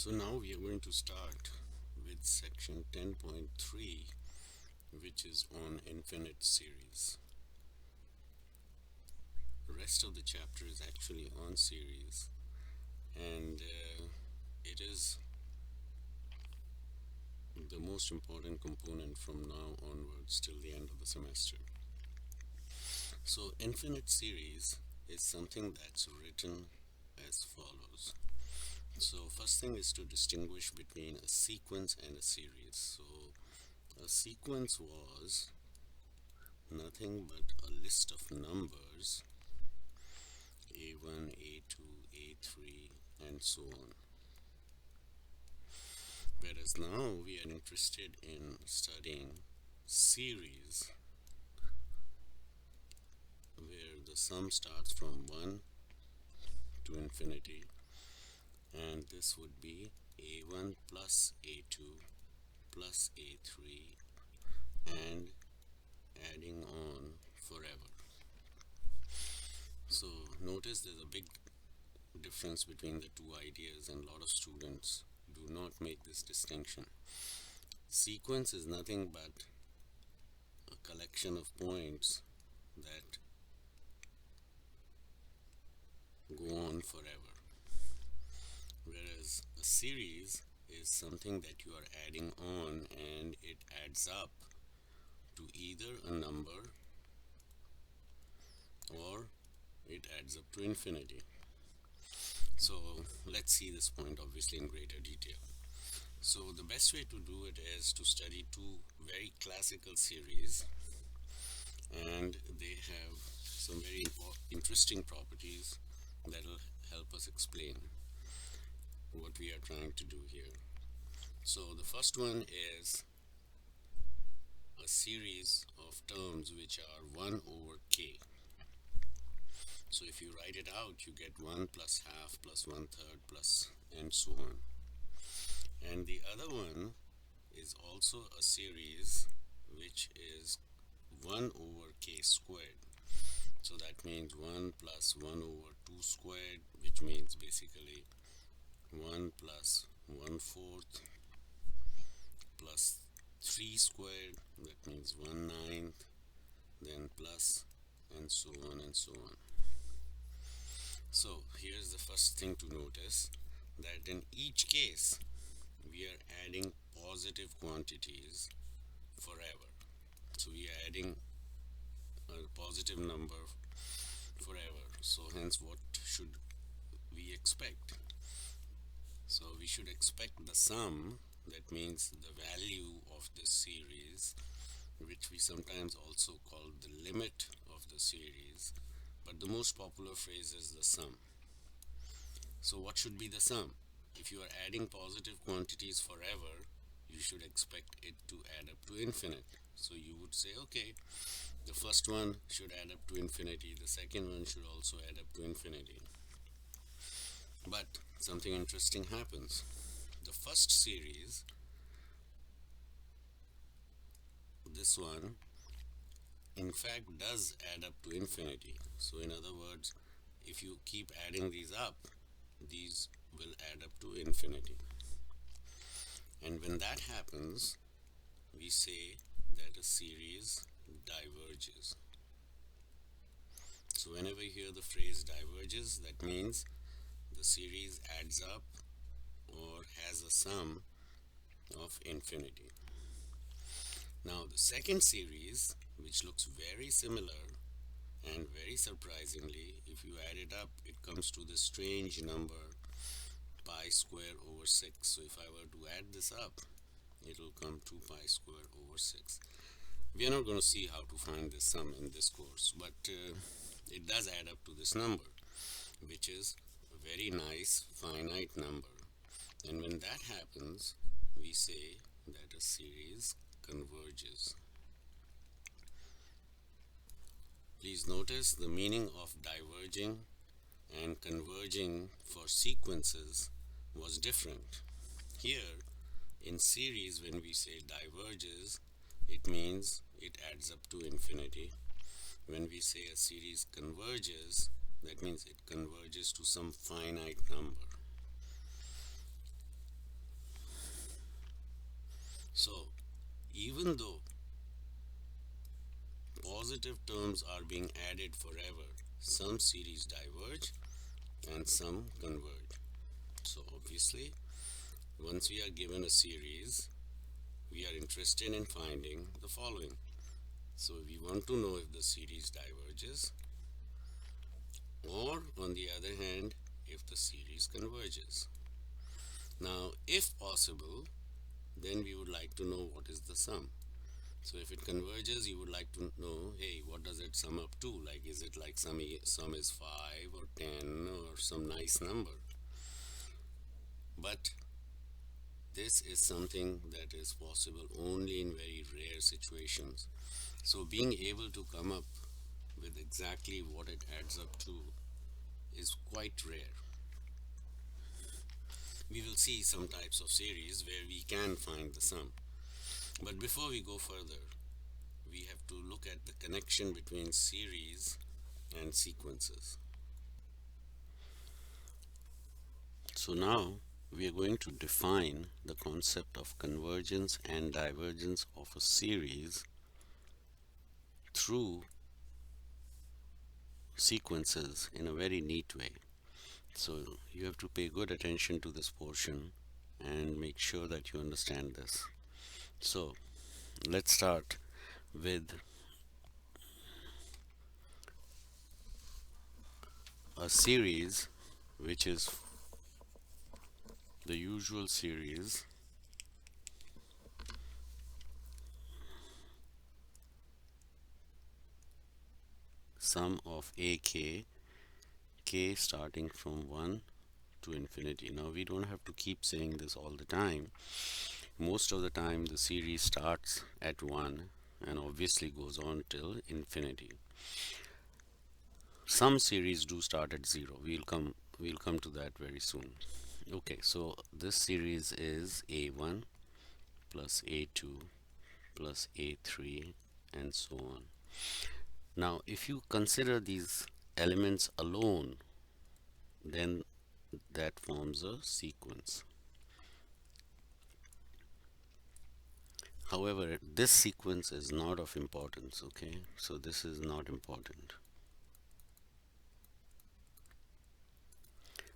So now we are going to start with section 10.3, which is on infinite series. The rest of the chapter is actually on series, and it is the most important component from now onwards till the end of the semester. So infinite series is something that's written as follows. So first thing is to distinguish between a sequence and a series. So a sequence was nothing but a list of numbers A1, A2, A3, and so on. Whereas now we are interested in studying series, where the sum starts from 1 to infinity, and this would be A1 plus A2 plus A3 and adding on forever. So notice there's a big difference between the two ideas, and a lot of students do not make this distinction. Sequence is nothing but a collection of points that go on forever, whereas a series is something that you are adding on, and it adds up to either a number or it adds up to infinity. So let's see this point obviously in greater detail. So the best way to do it is to study two very classical series, and they have some very interesting properties that will help us explain what we are trying to do here. So the first one is a series of terms which are 1 over k. So if you write it out, you get 1 plus half plus 1/3 plus and so on. And the other one is also a series which is 1 over k squared. So that means 1 plus 1 over 2 squared, which means basically 1 plus 1/4 plus 3 squared, that means 1/9, then plus, and so on and so on. So here's the first thing to notice, that in each case we are adding positive quantities forever. So we are adding a positive number forever. So hence what should we expect? So we should expect the sum, that means the value of this series, which we sometimes also call the limit of the series, but the most popular phrase is the sum. So what should be the sum? If you are adding positive quantities forever, you should expect it to add up to infinite. So you would say, okay, the first one should add up to infinity, the second one should also add up to infinity. But something interesting happens. The first series, this one, in fact does add up to infinity. So in other words, if you keep adding these up, these will add up to infinity. And when that happens, we say that a series diverges. So whenever you hear the phrase diverges, that means the series adds up or has a sum of infinity. Now the second series, which looks very similar, and very surprisingly, if you add it up, it comes to this strange number pi square over 6. So if I were to add this up, it will come to pi square over 6. We are not going to see how to find this sum in this course, but it does add up to this number, which is a very nice finite number. And when that happens, we say that a series converges. Please notice the meaning of diverging and converging for sequences was different. Here, in series, when we say diverges, it means it adds up to infinity. When we say a series converges, that means it converges to some finite number. even though positive terms are being added forever, some series diverge and some converge. So obviously, once we are given a series, we are interested in finding the following. So we want to know if the series diverges, or on the other hand, if the series converges. Now, if possible, then we would like to know what is the sum. So if it converges, you would like to know, hey, what does it sum up to? Like, is it like sum is 5 or 10 or some nice number? But this is something that is possible only in very rare situations. So being able to come up with exactly what it adds up to is quite rare. We will see some types of series where we can find the sum. But before we go further, we have to look at the connection between series and sequences. So now we are going to define the concept of convergence and divergence of a series through sequences in a very neat way. So you have to pay good attention to this portion and make sure that you understand this. So let's start with a series which is the usual series sum of k starting from 1 to infinity. Now we don't have to keep saying this all the time. Most of the time the series starts at 1 and obviously goes on till infinity. Some series do start at 0. We'll come to that very soon. Okay, so this series is a1 plus a2 plus a3 and so on. Now if you consider these elements alone, then that forms a sequence. However, this sequence is not of importance, okay? So this is not important.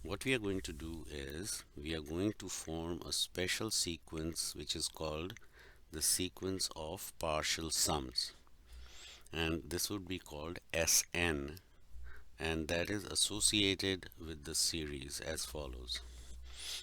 What we are going to do is we are going to form a special sequence which is called the sequence of partial sums, and this would be called Sn, and that is associated with the series as follows.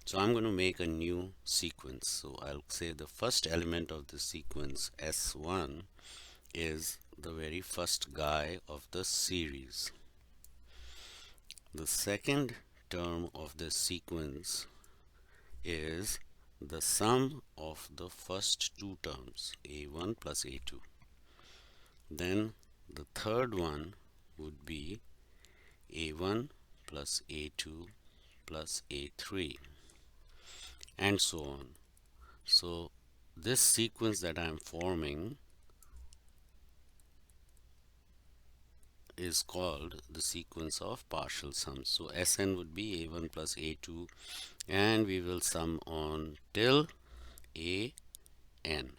So I'm going to make a new sequence. So I'll say the first element of the sequence S1 is the very first guy of the series. The second term of this sequence is the sum of the first two terms, a1 plus a2. Then the third one would be a1 plus a2 plus a3 and so on. So this sequence that I am forming is called the sequence of partial sums. So Sn would be a1 plus a2 and we will sum on till an.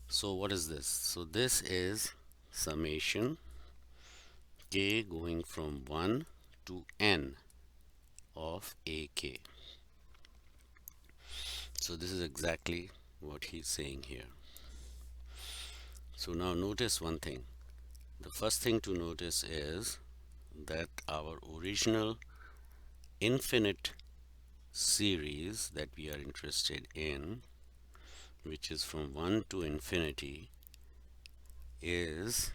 So what is this? So this is summation k going from 1 to n of ak. So this is exactly what he's saying here. So now notice one thing. The first thing to notice is that our original infinite series that we are interested in, which is from 1 to infinity, is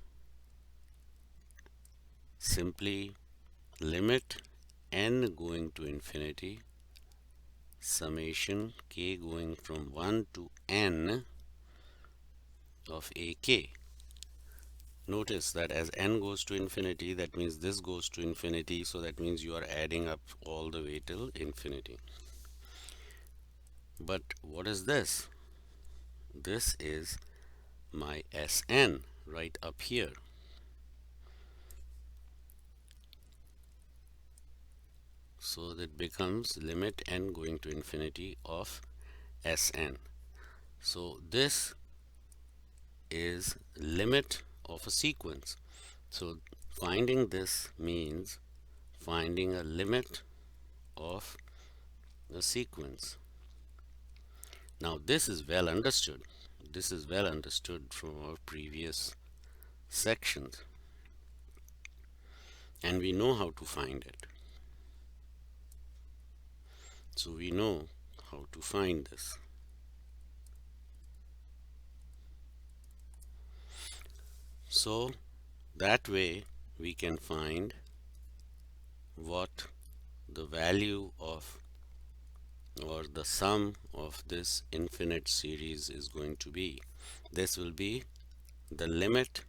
simply limit n going to infinity summation k going from 1 to n of ak. Notice that as n goes to infinity, that means this goes to infinity, so that means you are adding up all the way till infinity. But what is this? This is my Sn right up here. So that becomes limit n going to infinity of Sn. So this is limit of a sequence. So finding this means finding a limit of a sequence. Now this is well understood. This is well understood from our previous sections, and we know how to find it. So we know how to find this. So that way we can find what the value of or the sum of this infinite series is going to be. This will be the limit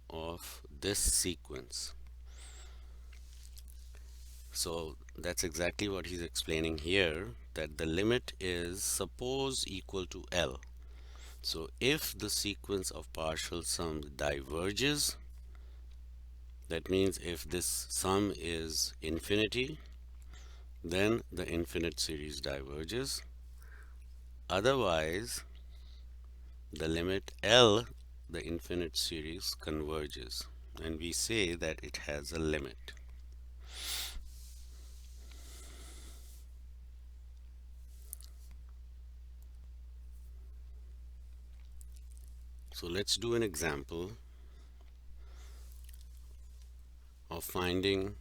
of this sequence. So that's exactly what he's explaining here, that the limit is suppose equal to L. So if the sequence of partial sums diverges, that means if this sum is infinity, then the infinite series diverges. Otherwise, the limit L, the infinite series, converges, and we say that it has a limit. So let's do an example of finding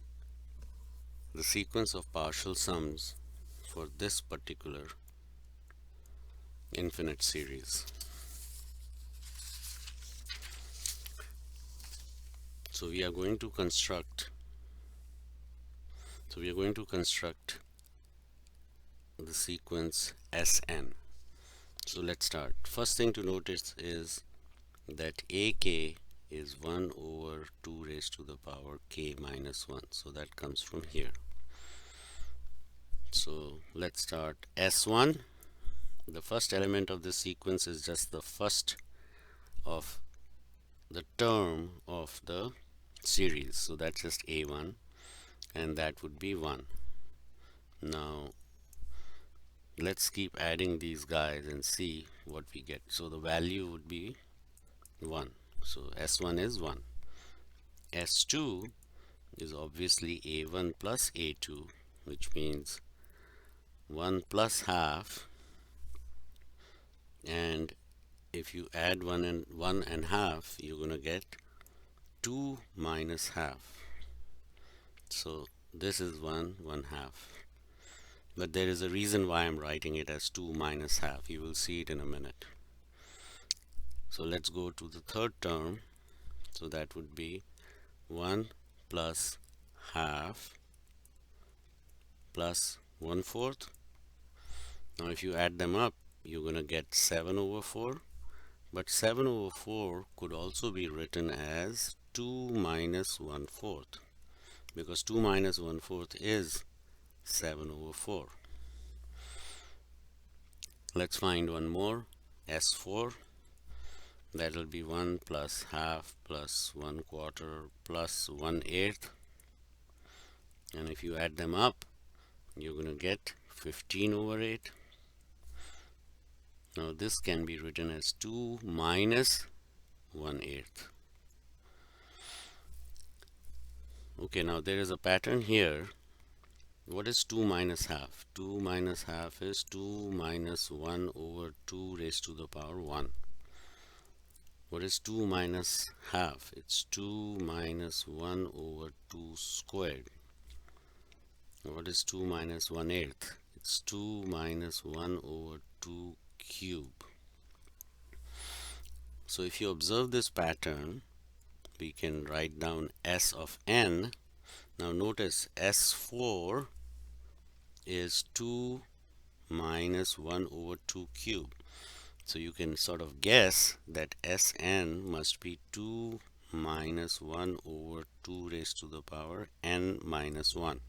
the sequence of partial sums for this particular infinite series. So we are going to construct the sequence Sn. So let's start. First thing to notice is that ak is 1 over 2 raised to the power k minus 1. So that comes from here. So let's start S1. The first element of this sequence is just the first of the term of the series. So that's just A1, and that would be 1. Now let's keep adding these guys and see what we get. So the value would be 1. So S1 is 1. S2 is obviously A1 plus A2, which means 1 plus half, and if you add 1 and half, you're going to get 2 minus half. So this is 1 half. But there is a reason why I'm writing it as 2 minus half. You will see it in a minute. So let's go to the third term. So that would be 1 plus half plus 1/4. Now if you add them up, you're going to get 7 over 4. But 7 over 4 could also be written as 2 minus 1/4, because 2 minus 1/4 is 7 over 4. Let's find one more, S4. That will be 1 plus half plus 1/4 plus 1/8. And if you add them up, you're going to get 15 over 8. Now this can be written as 2 minus 1/8. Okay, now there is a pattern here. What is 2 minus half? 2 minus half is 2 minus 1 over 2 raised to the power 1. What is 2 minus half? It's 2 minus 1 over 2 squared. What is 2 minus 1/8? It's 2 minus 1 over 2 cube. So if you observe this pattern, we can write down S of n. Now notice S4 is 2 minus 1 over 2 cube. So you can sort of guess that Sn must be 2 minus 1 over 2 raised to the power n minus 1.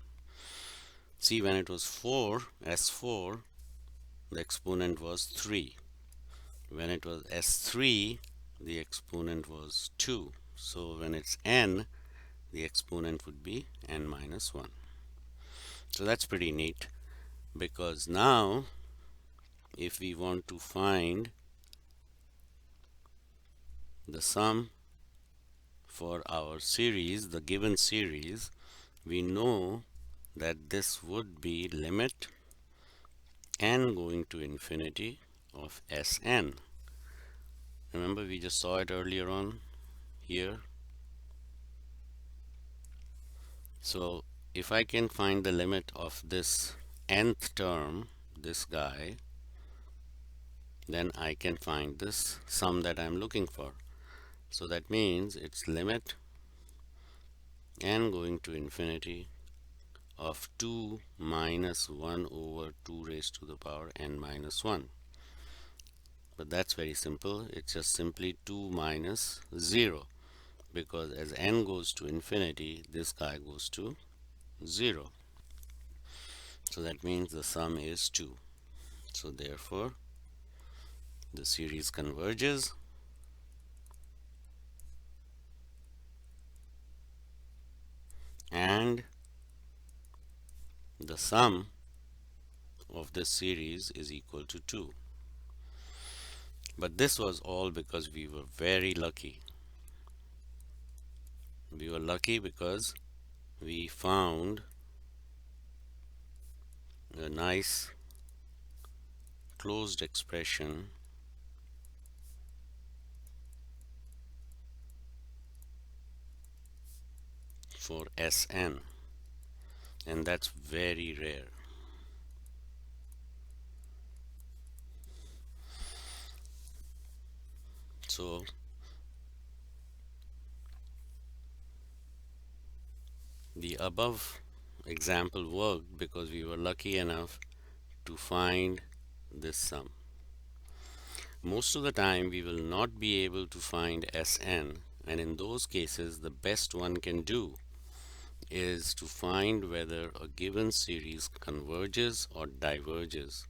See, when it was 4, S4, the exponent was 3. When it was S3, the exponent was 2. So when it's n, the exponent would be n minus 1. So that's pretty neat, because now if we want to find the sum for our series, the given series, we know that this would be limit n going to infinity of Sn. Remember, we just saw it earlier on here. So if I can find the limit of this nth term, this guy, then I can find this sum that I'm looking for. So that means it's limit n going to infinity of 2 minus 1 over 2 raised to the power n minus 1. But that's very simple. It's just simply 2 minus 0, because as n goes to infinity, this guy goes to 0. So that means the sum is 2. So therefore, the series converges and the sum of this series is equal to 2. But this was all because we were very lucky. We were lucky because we found a nice closed expression for Sn, and that's very rare. So the above example worked because we were lucky enough to find this sum. Most of the time we will not be able to find Sn, and in those cases the best one can do is to find whether a given series converges or diverges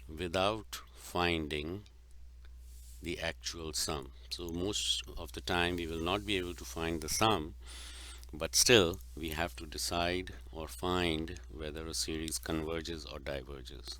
without finding the actual sum. So most of the time we will not be able to find the sum, but still we have to decide or find whether a series converges or diverges.